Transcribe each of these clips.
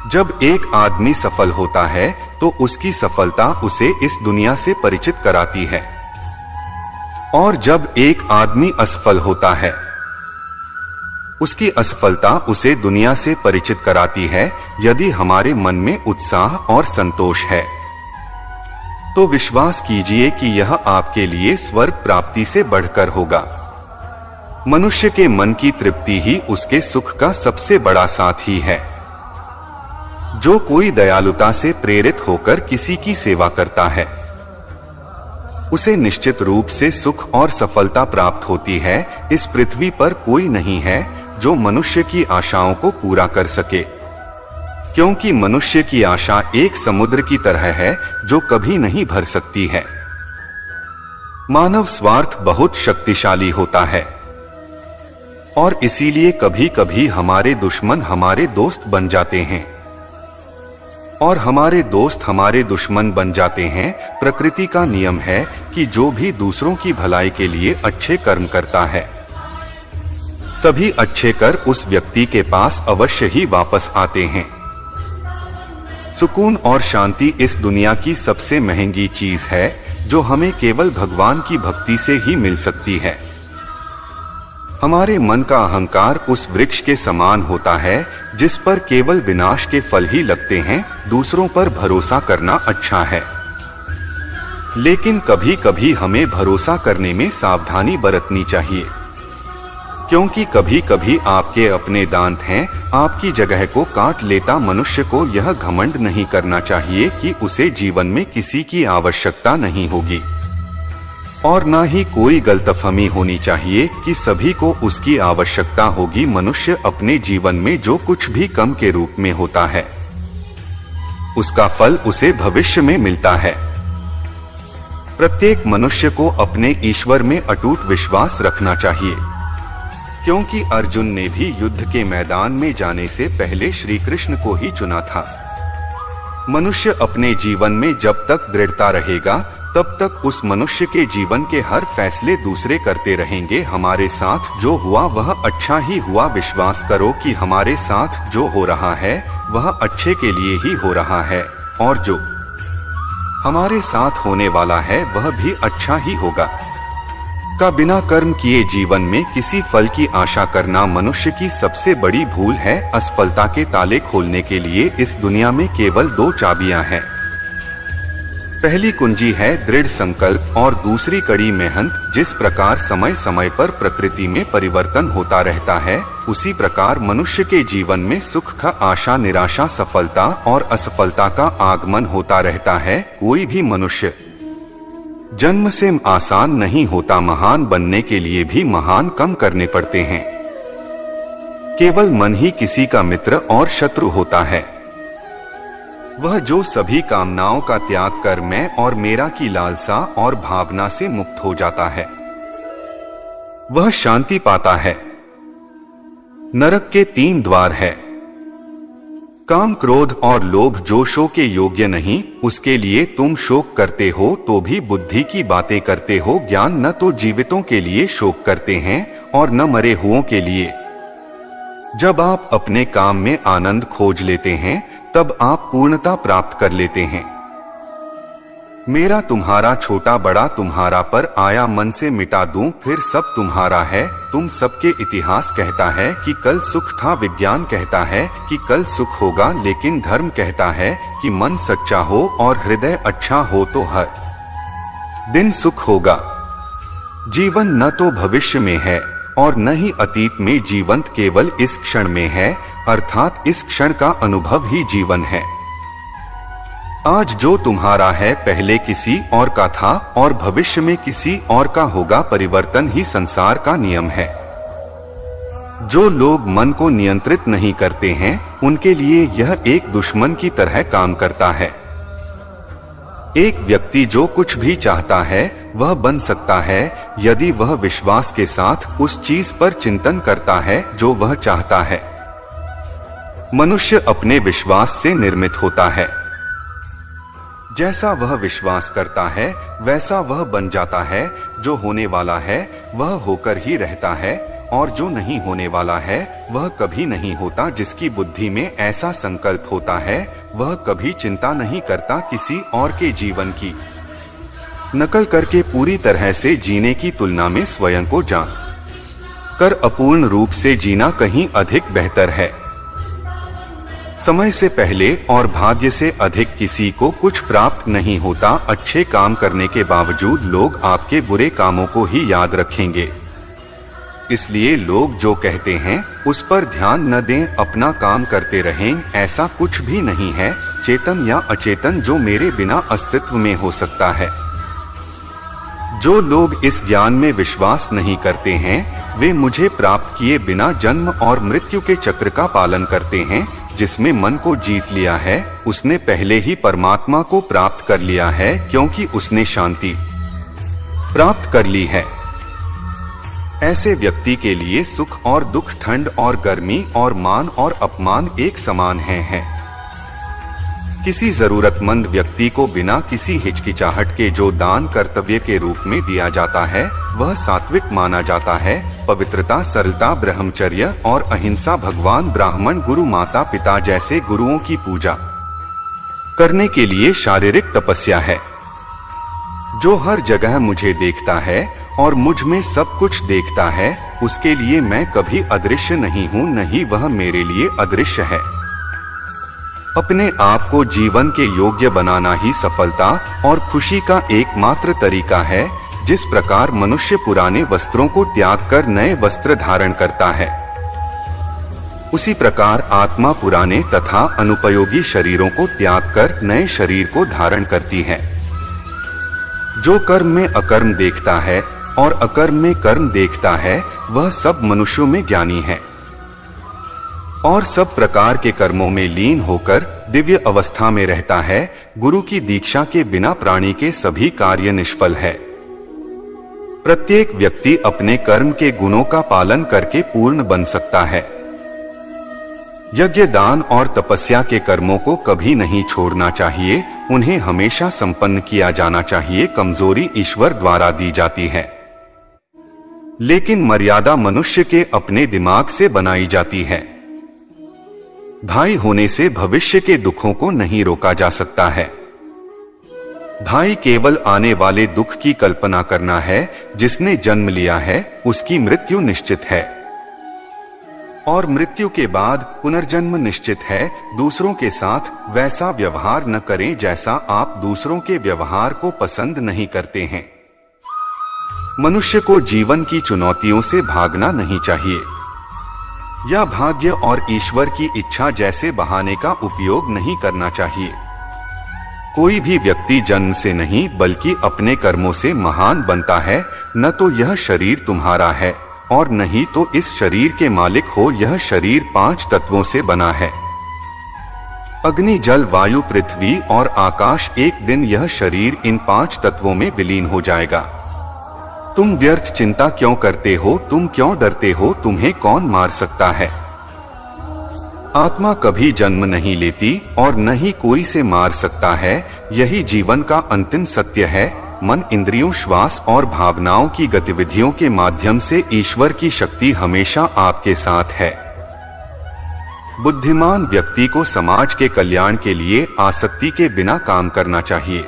जब एक आदमी सफल होता है तो उसकी सफलता उसे इस दुनिया से परिचित कराती है, और जब एक आदमी असफल होता है उसकी असफलता उसे दुनिया से परिचित कराती है। यदि हमारे मन में उत्साह और संतोष है तो विश्वास कीजिए कि यह आपके लिए स्वर्ग प्राप्ति से बढ़कर होगा। मनुष्य के मन की तृप्ति ही उसके सुख का सबसे बड़ा साथी है। जो कोई दयालुता से प्रेरित होकर किसी की सेवा करता है उसे निश्चित रूप से सुख और सफलता प्राप्त होती है। इस पृथ्वी पर कोई नहीं है जो मनुष्य की आशाओं को पूरा कर सके, क्योंकि मनुष्य की आशा एक समुद्र की तरह है जो कभी नहीं भर सकती है। मानव स्वार्थ बहुत शक्तिशाली होता है और इसीलिए कभी कभी हमारे दुश्मन हमारे दोस्त बन जाते हैं और हमारे दोस्त हमारे दुश्मन बन जाते हैं। प्रकृति का नियम है कि जो भी दूसरों की भलाई के लिए अच्छे कर्म करता है सभी अच्छे कर उस व्यक्ति के पास अवश्य ही वापस आते हैं। सुकून और शांति इस दुनिया की सबसे महंगी चीज है जो हमें केवल भगवान की भक्ति से ही मिल सकती है। हमारे मन का अहंकार उस वृक्ष के समान होता है जिस पर केवल विनाश के फल ही लगते हैं। दूसरों पर भरोसा करना अच्छा है, लेकिन कभी कभी हमें भरोसा करने में सावधानी बरतनी चाहिए, क्योंकि कभी कभी आपके अपने दांत हैं आपकी जगह को काट लेता। मनुष्य को यह घमंड नहीं करना चाहिए कि उसे जीवन में किसी की आवश्यकता नहीं होगी, और न ही कोई गलतफहमी होनी चाहिए कि सभी को उसकी आवश्यकता होगी। मनुष्य अपने जीवन में जो कुछ भी कम के रूप में होता है उसका फल उसे भविष्य में मिलता है। प्रत्येक मनुष्य को अपने ईश्वर में अटूट विश्वास रखना चाहिए, क्योंकि अर्जुन ने भी युद्ध के मैदान में जाने से पहले श्री कृष्ण को ही चुना था। मनुष्य अपने जीवन में जब तक दृढ़ता रहेगा तब तक उस मनुष्य के जीवन के हर फैसले दूसरे करते रहेंगे। हमारे साथ जो हुआ वह अच्छा ही हुआ। विश्वास करो कि हमारे साथ जो हो रहा है वह अच्छे के लिए ही हो रहा है, और जो हमारे साथ होने वाला है वह भी अच्छा ही होगा। का बिना कर्म किए जीवन में किसी फल की आशा करना मनुष्य की सबसे बड़ी भूल है। असफलता के ताले खोलने के लिए इस दुनिया में केवल दो चाबियां हैं। पहली कुंजी है दृढ़ संकल्प और दूसरी कड़ी मेहनत। जिस प्रकार समय समय पर प्रकृति में परिवर्तन होता रहता है उसी प्रकार मनुष्य के जीवन में सुख का आशा निराशा सफलता और असफलता का आगमन होता रहता है। कोई भी मनुष्य जन्म से आसान नहीं होता। महान बनने के लिए भी महान कम करने पड़ते हैं। केवल मन ही किसी का मित्र और शत्रु होता है। वह जो सभी कामनाओं का त्याग कर मैं और मेरा की लालसा और भावना से मुक्त हो जाता है वह शांति पाता है। नरक के 3 द्वार है, काम क्रोध और लोभ जो शोक के योग्य नहीं, उसके लिए तुम शोक करते हो तो भी बुद्धि की बातें करते हो। ज्ञान न तो जीवितों के लिए शोक करते हैं और न मरे हुओं के लिए। जब आप अपने काम में आनंद खोज लेते हैं तब आप पूर्णता प्राप्त कर लेते हैं। मेरा तुम्हारा छोटा बड़ा तुम्हारा पर आया मन से मिटा दूं फिर सब तुम्हारा है। तुम सबके इतिहास कहता है कि कल सुख था, विज्ञान कहता है कि कल सुख होगा, लेकिन धर्म कहता है कि मन सच्चा हो और हृदय अच्छा हो तो हर दिन सुख होगा। जीवन न तो भविष्य में है और न ही अतीत में, जीवंत केवल इस क्षण में है, अर्थात इस क्षण का अनुभव ही जीवन है। आज जो तुम्हारा है पहले किसी और का था और भविष्य में किसी और का होगा। परिवर्तन ही संसार का नियम है। जो लोग मन को नियंत्रित नहीं करते हैं उनके लिए यह एक दुश्मन की तरह काम करता है। एक व्यक्ति जो कुछ भी चाहता है वह बन सकता है यदि वह विश्वास के साथ उस चीज पर चिंतन करता है जो वह चाहता है। मनुष्य अपने विश्वास से निर्मित होता है। जैसा वह विश्वास करता है वैसा वह बन जाता है। जो होने वाला है वह होकर ही रहता है और जो नहीं होने वाला है वह कभी नहीं होता। जिसकी बुद्धि में ऐसा संकल्प होता है वह कभी चिंता नहीं करता किसी और के जीवन की नकल करके पूरी तरह से जीने की तुलना में स्वयं को जान कर अपूर्ण रूप से जीना कहीं अधिक बेहतर है। समय से पहले और भाग्य से अधिक किसी को कुछ प्राप्त नहीं होता। अच्छे काम करने के बावजूद लोग आपके बुरे कामों को ही याद रखेंगे। इसलिए लोग जो कहते हैं उस पर ध्यान न दें, अपना काम करते रहें। ऐसा कुछ भी नहीं है, चेतन या अचेतन, जो मेरे बिना अस्तित्व में हो सकता है। जो लोग इस ज्ञान में विश्वास नहीं करते हैं वे मुझे प्राप्त किए बिना जन्म और मृत्यु के चक्र का पालन करते हैं। जिसमें मन को जीत लिया है उसने पहले ही परमात्मा को प्राप्त कर लिया है, क्योंकि उसने शांति प्राप्त कर ली है। ऐसे व्यक्ति के लिए सुख और दुख, ठंड और गर्मी और मान और अपमान एक समान हैं। किसी जरूरतमंद व्यक्ति को बिना किसी हिचकिचाहट के जो दान कर्तव्य के रूप में दिया जाता है वह सात्विक माना जाता है। पवित्रता, सरलता, ब्रह्मचर्य और अहिंसा भगवान, ब्राह्मण, गुरु, माता पिता जैसे गुरुओं की पूजा करने के लिए शारीरिक तपस्या है। जो हर जगह मुझे देखता है और मुझ में सब कुछ देखता है उसके लिए मैं कभी अदृश्य नहीं हूँ, नहीं वह मेरे लिए अदृश्य है। अपने आप को जीवन के योग्य बनाना ही सफलता और खुशी का एकमात्र तरीका है। जिस प्रकार मनुष्य पुराने वस्त्रों को त्याग कर नए वस्त्र धारण करता है उसी प्रकार आत्मा पुराने तथा अनुपयोगी शरीरों को त्याग कर नए शरीर को धारण करती है। जो कर्म में अकर्म देखता है और अकर्म में कर्म देखता है वह सब मनुष्यों में ज्ञानी है और सब प्रकार के कर्मों में लीन होकर दिव्य अवस्था में रहता है। गुरु की दीक्षा के बिना प्राणी के सभी कार्य निष्फल है। प्रत्येक व्यक्ति अपने कर्म के गुणों का पालन करके पूर्ण बन सकता है। यज्ञ, दान और तपस्या के कर्मों को कभी नहीं छोड़ना चाहिए, उन्हें हमेशा संपन्न किया जाना चाहिए। कमजोरी ईश्वर द्वारा दी जाती है, लेकिन मर्यादा मनुष्य के अपने दिमाग से बनाई जाती है। भाई होने से भविष्य के दुखों को नहीं रोका जा सकता है। भाई केवल आने वाले दुख की कल्पना करना है। जिसने जन्म लिया है उसकी मृत्यु निश्चित है और मृत्यु के बाद पुनर्जन्म निश्चित है। दूसरों के साथ वैसा व्यवहार न करें जैसा आप दूसरों के व्यवहार को पसंद नहीं करते हैं। मनुष्य को जीवन की चुनौतियों से भागना नहीं चाहिए या भाग्य और ईश्वर की इच्छा जैसे बहाने का उपयोग नहीं करना चाहिए। कोई भी व्यक्ति जन्म से नहीं बल्कि अपने कर्मों से महान बनता है। न तो यह शरीर तुम्हारा है और न ही तो इस शरीर के मालिक हो। यह शरीर 5 तत्वों से बना है, अग्नि, जल, वायु, पृथ्वी और आकाश। एक दिन यह शरीर इन 5 तत्वों में विलीन हो जाएगा। तुम व्यर्थ चिंता क्यों करते हो? तुम क्यों डरते हो? तुम्हें कौन मार सकता है? आत्मा कभी जन्म नहीं लेती और न ही कोई से मार सकता है। यही जीवन का अंतिम सत्य है। मन, इंद्रियों, श्वास और भावनाओं की गतिविधियों के माध्यम से ईश्वर की शक्ति हमेशा आपके साथ है। बुद्धिमान व्यक्ति को समाज के कल्याण के लिए आसक्ति के बिना काम करना चाहिए।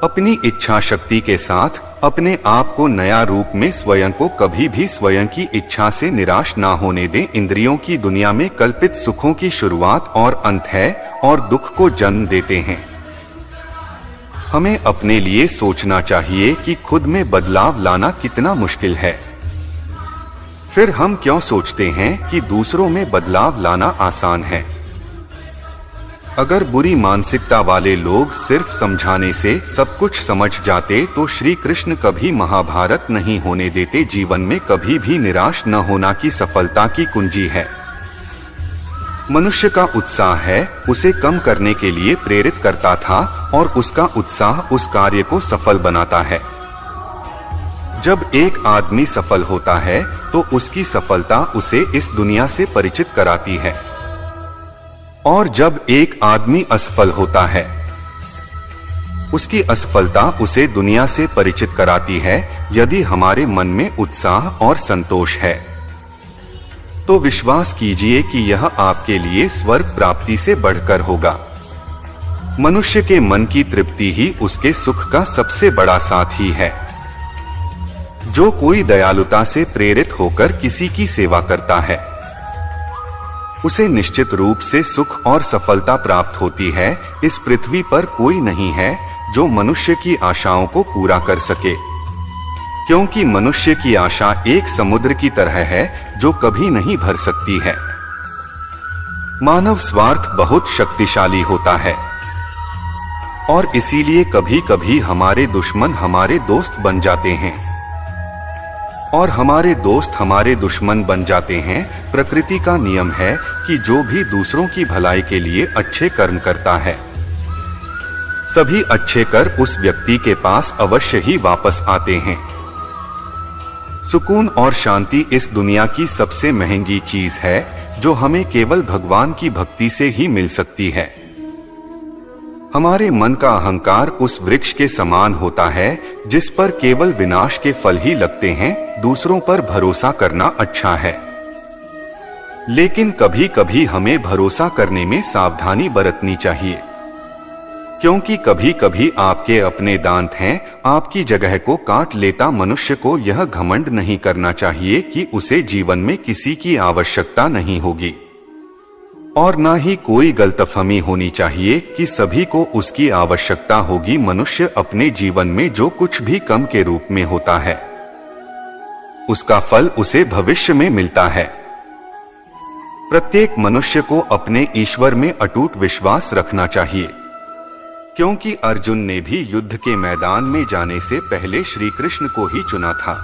अपनी इच्छा शक्ति के साथ अपने आप को नया रूप में स्वयं को कभी भी स्वयं की इच्छा से निराश ना होने दें। इंद्रियों की दुनिया में कल्पित सुखों की शुरुआत और अंत है और दुख को जन्म देते हैं। हमें अपने लिए सोचना चाहिए कि खुद में बदलाव लाना कितना मुश्किल है। फिर हम क्यों सोचते हैं कि दूसरों में बदलाव लाना आसान है? अगर बुरी मानसिकता वाले लोग सिर्फ समझाने से सब कुछ समझ जाते तो श्री कृष्ण कभी महाभारत नहीं होने देते। जीवन में कभी भी निराश न होना की सफलता की कुंजी है। मनुष्य का उत्साह है उसे कम करने के लिए प्रेरित करता था और उसका उत्साह उस कार्य को सफल बनाता है। जब एक आदमी सफल होता है तो उसकी सफलता उसे इस दुनिया से परिचित कराती है और जब एक आदमी असफल होता है उसकी असफलता उसे दुनिया से परिचित कराती है। यदि हमारे मन में उत्साह और संतोष है तो विश्वास कीजिए कि यह आपके लिए स्वर्ग प्राप्ति से बढ़कर होगा। मनुष्य के मन की तृप्ति ही उसके सुख का सबसे बड़ा साथी है। जो कोई दयालुता से प्रेरित होकर किसी की सेवा करता है उसे निश्चित रूप से सुख और सफलता प्राप्त होती है। इस पृथ्वी पर कोई नहीं है जो मनुष्य की आशाओं को पूरा कर सके, क्योंकि मनुष्य की आशा एक समुद्र की तरह है जो कभी नहीं भर सकती है। मानव स्वार्थ बहुत शक्तिशाली होता है और इसीलिए कभी कभी हमारे दुश्मन हमारे दोस्त बन जाते हैं और हमारे दोस्त हमारे दुश्मन बन जाते हैं। प्रकृति का नियम है कि जो भी दूसरों की भलाई के लिए अच्छे कर्म करता है सभी अच्छे कर उस व्यक्ति के पास अवश्य ही वापस आते हैं। सुकून और शांति इस दुनिया की सबसे महंगी चीज है जो हमें केवल भगवान की भक्ति से ही मिल सकती है। हमारे मन का अहंकार उस वृक्ष के समान होता है जिस पर केवल विनाश के फल ही लगते हैं। दूसरों पर भरोसा करना अच्छा है, लेकिन कभी कभी हमें भरोसा करने में सावधानी बरतनी चाहिए, क्योंकि कभी कभी आपके अपने दांत हैं आपकी जगह को काट लेता। मनुष्य को यह घमंड नहीं करना चाहिए कि उसे जीवन में किसी की आवश्यकता नहीं होगी, और न ही कोई गलतफहमी होनी चाहिए कि सभी को उसकी आवश्यकता होगी। मनुष्य अपने जीवन में जो कुछ भी कम के रूप में होता है उसका फल उसे भविष्य में मिलता है। प्रत्येक मनुष्य को अपने ईश्वर में अटूट विश्वास रखना चाहिए, क्योंकि अर्जुन ने भी युद्ध के मैदान में जाने से पहले श्री कृष्ण को ही चुना था।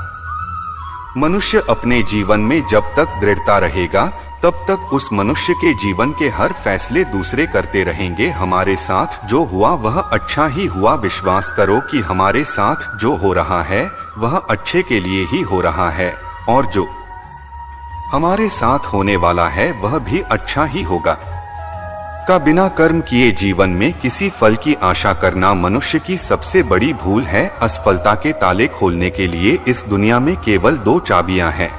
मनुष्य अपने जीवन में जब तक दृढ़ता रहेगा तब तक उस मनुष्य के जीवन के हर फैसले दूसरे करते रहेंगे। हमारे साथ जो हुआ वह अच्छा ही हुआ। विश्वास करो कि हमारे साथ जो हो रहा है वह अच्छे के लिए ही हो रहा है, और जो हमारे साथ होने वाला है वह भी अच्छा ही होगा। का बिना कर्म किए जीवन में किसी फल की आशा करना मनुष्य की सबसे बड़ी भूल है। असफलता के ताले खोलने के लिए इस दुनिया में केवल दो चाबियां हैं।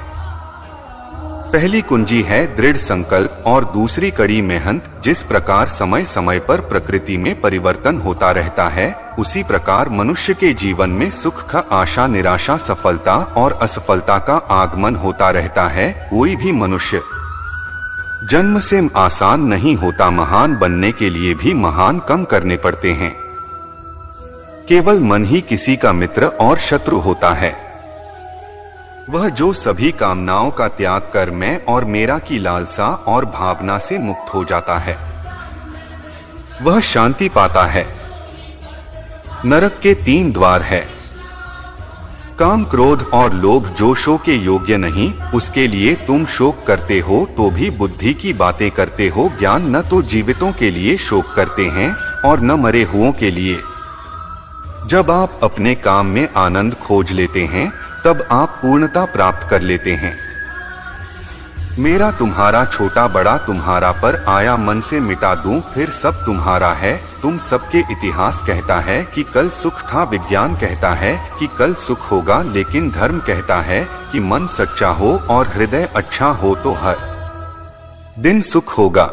पहली कुंजी है दृढ़ संकल्प और दूसरी कड़ी मेहनत। जिस प्रकार समय समय पर प्रकृति में परिवर्तन होता रहता है उसी प्रकार मनुष्य के जीवन में सुख का आशा निराशा सफलता और असफलता का आगमन होता रहता है। कोई भी मनुष्य जन्म से आसान नहीं होता। महान बनने के लिए भी महान कम करने पड़ते हैं। केवल मन ही किसी का मित्र और शत्रु होता है। वह जो सभी कामनाओं का त्याग कर मैं और मेरा की लालसा और भावना से मुक्त हो जाता है वह शांति पाता है। नरक के 3 द्वार है। काम क्रोध और लोभ जो शोक के योग्य नहीं, उसके लिए तुम शोक करते हो तो भी बुद्धि की बातें करते हो। ज्ञान न तो जीवितों के लिए शोक करते हैं और न मरे हुओं के लिए। जब आप अपने काम में आनंद खोज लेते हैं तब आप पूर्णता प्राप्त कर लेते हैं। मेरा तुम्हारा छोटा बड़ा तुम्हारा पर आया मन से मिटा दूं फिर सब तुम्हारा है। तुम सबके इतिहास कहता है कि कल सुख था, विज्ञान कहता है कि कल सुख होगा, लेकिन धर्म कहता है कि मन सच्चा हो और हृदय अच्छा हो तो हर दिन सुख होगा।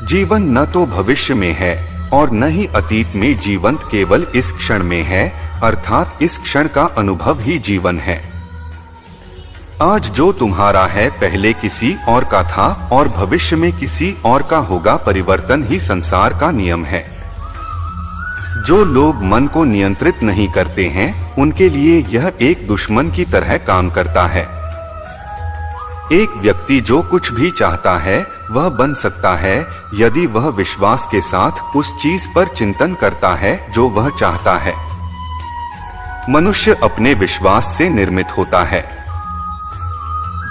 जीवन न तो भविष्य में है और न ही अतीत में, जीवंत केवल इस क्षण में है, अर्थात इस क्षण का अनुभव ही जीवन है। आज जो तुम्हारा है पहले किसी और का था और भविष्य में किसी और का होगा। परिवर्तन ही संसार का नियम है। जो लोग मन को नियंत्रित नहीं करते हैं उनके लिए यह एक दुश्मन की तरह काम करता है। एक व्यक्ति जो कुछ भी चाहता है वह बन सकता है यदि वह विश्वास के साथ उस चीज पर चिंतन करता है जो वह चाहता है। मनुष्य अपने विश्वास से निर्मित होता है।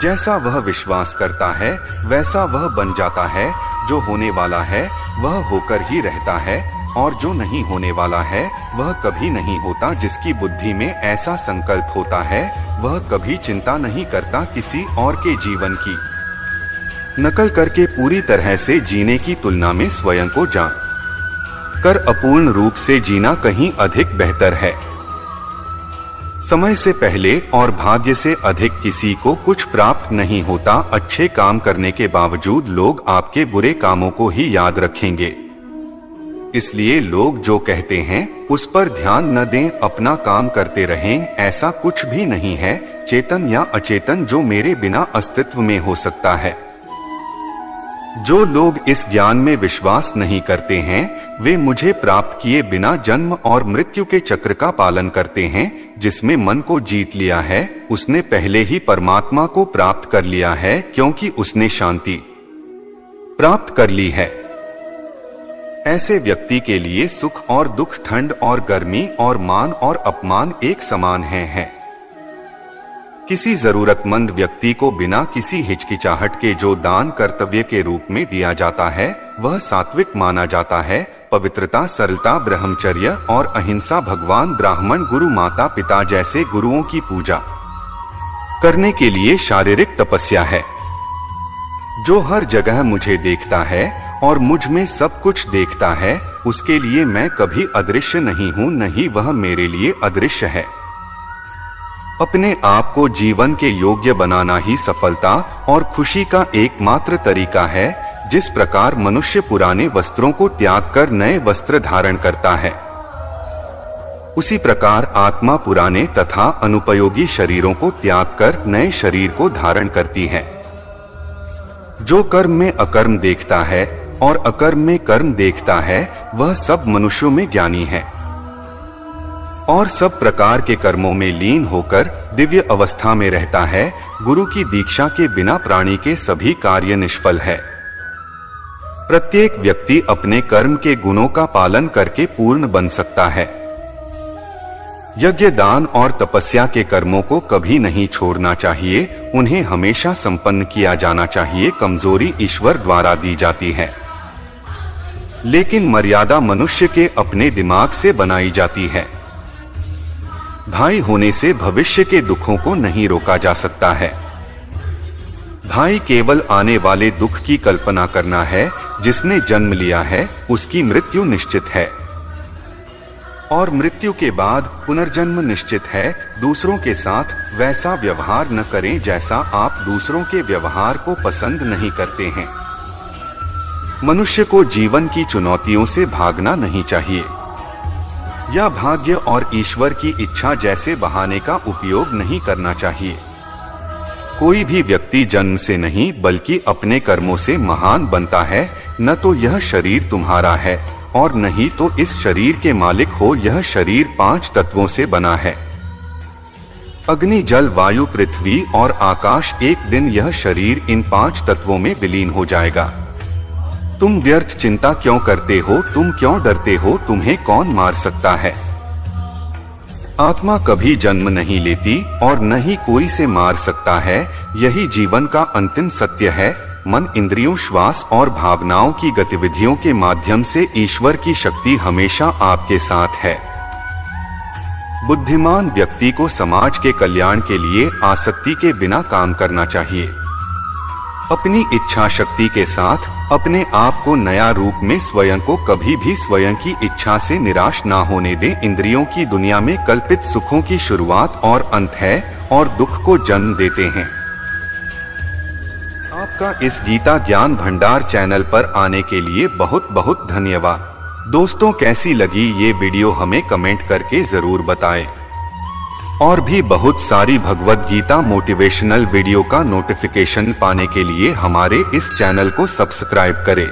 जैसा वह विश्वास करता है वैसा वह बन जाता है। जो होने वाला है वह होकर ही रहता है और जो नहीं होने वाला है वह कभी नहीं होता। जिसकी बुद्धि में ऐसा संकल्प होता है वह कभी चिंता नहीं करता किसी और के जीवन की नकल करके पूरी तरह से जीने की तुलना में स्वयं को कर अपूर्ण रूप से जीना कहीं अधिक बेहतर है। समय से पहले और भाग्य से अधिक किसी को कुछ प्राप्त नहीं होता। अच्छे काम करने के बावजूद लोग आपके बुरे कामों को ही याद रखेंगे। इसलिए लोग जो कहते हैं उस पर ध्यान न दें, अपना काम करते रहें। ऐसा कुछ भी नहीं है, चेतन या अचेतन, जो मेरे बिना अस्तित्व में हो सकता है। जो लोग इस ज्ञान में विश्वास नहीं करते हैं वे मुझे प्राप्त किए बिना जन्म और मृत्यु के चक्र का पालन करते हैं। जिसने मन को जीत लिया है उसने पहले ही परमात्मा को प्राप्त कर लिया है, क्योंकि उसने शांति प्राप्त कर ली है। ऐसे व्यक्ति के लिए सुख और दुख, ठंड और गर्मी और मान और अपमान एक समान हैं। किसी जरूरतमंद व्यक्ति को बिना किसी हिचकिचाहट के जो दान कर्तव्य के रूप में दिया जाता है वह सात्विक माना जाता है। पवित्रता, सरलता, ब्रह्मचर्य और अहिंसा भगवान, ब्राह्मण, गुरु, माता पिता जैसे गुरुओं की पूजा करने के लिए शारीरिक तपस्या है। जो हर जगह मुझे देखता है और मुझ में सब कुछ देखता है उसके लिए मैं कभी अदृश्य नहीं हूं, नहीं वह मेरे लिए अदृश्य है। अपने आप को जीवन के योग्य बनाना ही सफलता और खुशी का एकमात्र तरीका है। जिस प्रकार मनुष्य पुराने वस्त्रों को त्याग कर नए वस्त्र धारण करता है उसी प्रकार आत्मा पुराने तथा अनुपयोगी शरीरों को त्याग कर नए शरीर को धारण करती है। जो कर्म में अकर्म देखता है और अकर्म में कर्म देखता है वह सब मनुष्यों में ज्ञानी है और सब प्रकार के कर्मों में लीन होकर दिव्य अवस्था में रहता है। गुरु की दीक्षा के बिना प्राणी के सभी कार्य निष्फल है। प्रत्येक व्यक्ति अपने कर्म के गुणों का पालन करके पूर्ण बन सकता है। यज्ञ, दान और तपस्या के कर्मों को कभी नहीं छोड़ना चाहिए, उन्हें हमेशा संपन्न किया जाना चाहिए। कमजोरी ईश्वर द्वारा दी जाती है, लेकिन मर्यादा मनुष्य के अपने दिमाग से बनाई जाती है। भाई होने से भविष्य के दुखों को नहीं रोका जा सकता है। भाई केवल आने वाले दुख की कल्पना करना है। जिसने जन्म लिया है उसकी मृत्यु निश्चित है और मृत्यु के बाद पुनर्जन्म निश्चित है। दूसरों के साथ वैसा व्यवहार न करें जैसा आप दूसरों के व्यवहार को पसंद नहीं करते हैं। मनुष्य को जीवन की चुनौतियों से भागना नहीं चाहिए या भाग्य और ईश्वर की इच्छा जैसे बहाने का उपयोग नहीं करना चाहिए। कोई भी व्यक्ति जन्म से नहीं बल्कि अपने कर्मों से महान बनता है। न तो यह शरीर तुम्हारा है और नहीं तो इस शरीर के मालिक हो। यह शरीर 5 तत्वों से बना है, अग्नि, जल, वायु, पृथ्वी और आकाश। एक दिन यह शरीर इन 5 तत्वों में विलीन हो जाएगा। तुम व्यर्थ चिंता क्यों करते हो? तुम क्यों डरते हो? तुम्हें कौन मार सकता है? आत्मा कभी जन्म नहीं लेती और न ही कोई से मार सकता है। यही जीवन का अंतिम सत्य है। मन, इंद्रियों, श्वास और भावनाओं की गतिविधियों के माध्यम से ईश्वर की शक्ति हमेशा आपके साथ है। बुद्धिमान व्यक्ति को समाज के कल्याण के लिए आसक्ति के बिना काम करना चाहिए। अपनी इच्छा शक्ति के साथ अपने आप को नया रूप में स्वयं को कभी भी स्वयं की इच्छा से निराश ना होने दें। इंद्रियों की दुनिया में कल्पित सुखों की शुरुआत और अंत है और दुख को जन्म देते हैं। आपका इस गीता ज्ञान भंडार चैनल पर आने के लिए बहुत बहुत धन्यवाद। दोस्तों, कैसी लगी ये वीडियो हमें कमेंट करके जरूर बताएं। और भी बहुत सारी भगवद गीता मोटिवेशनल वीडियो का नोटिफिकेशन पाने के लिए हमारे इस चैनल को सब्सक्राइब करें।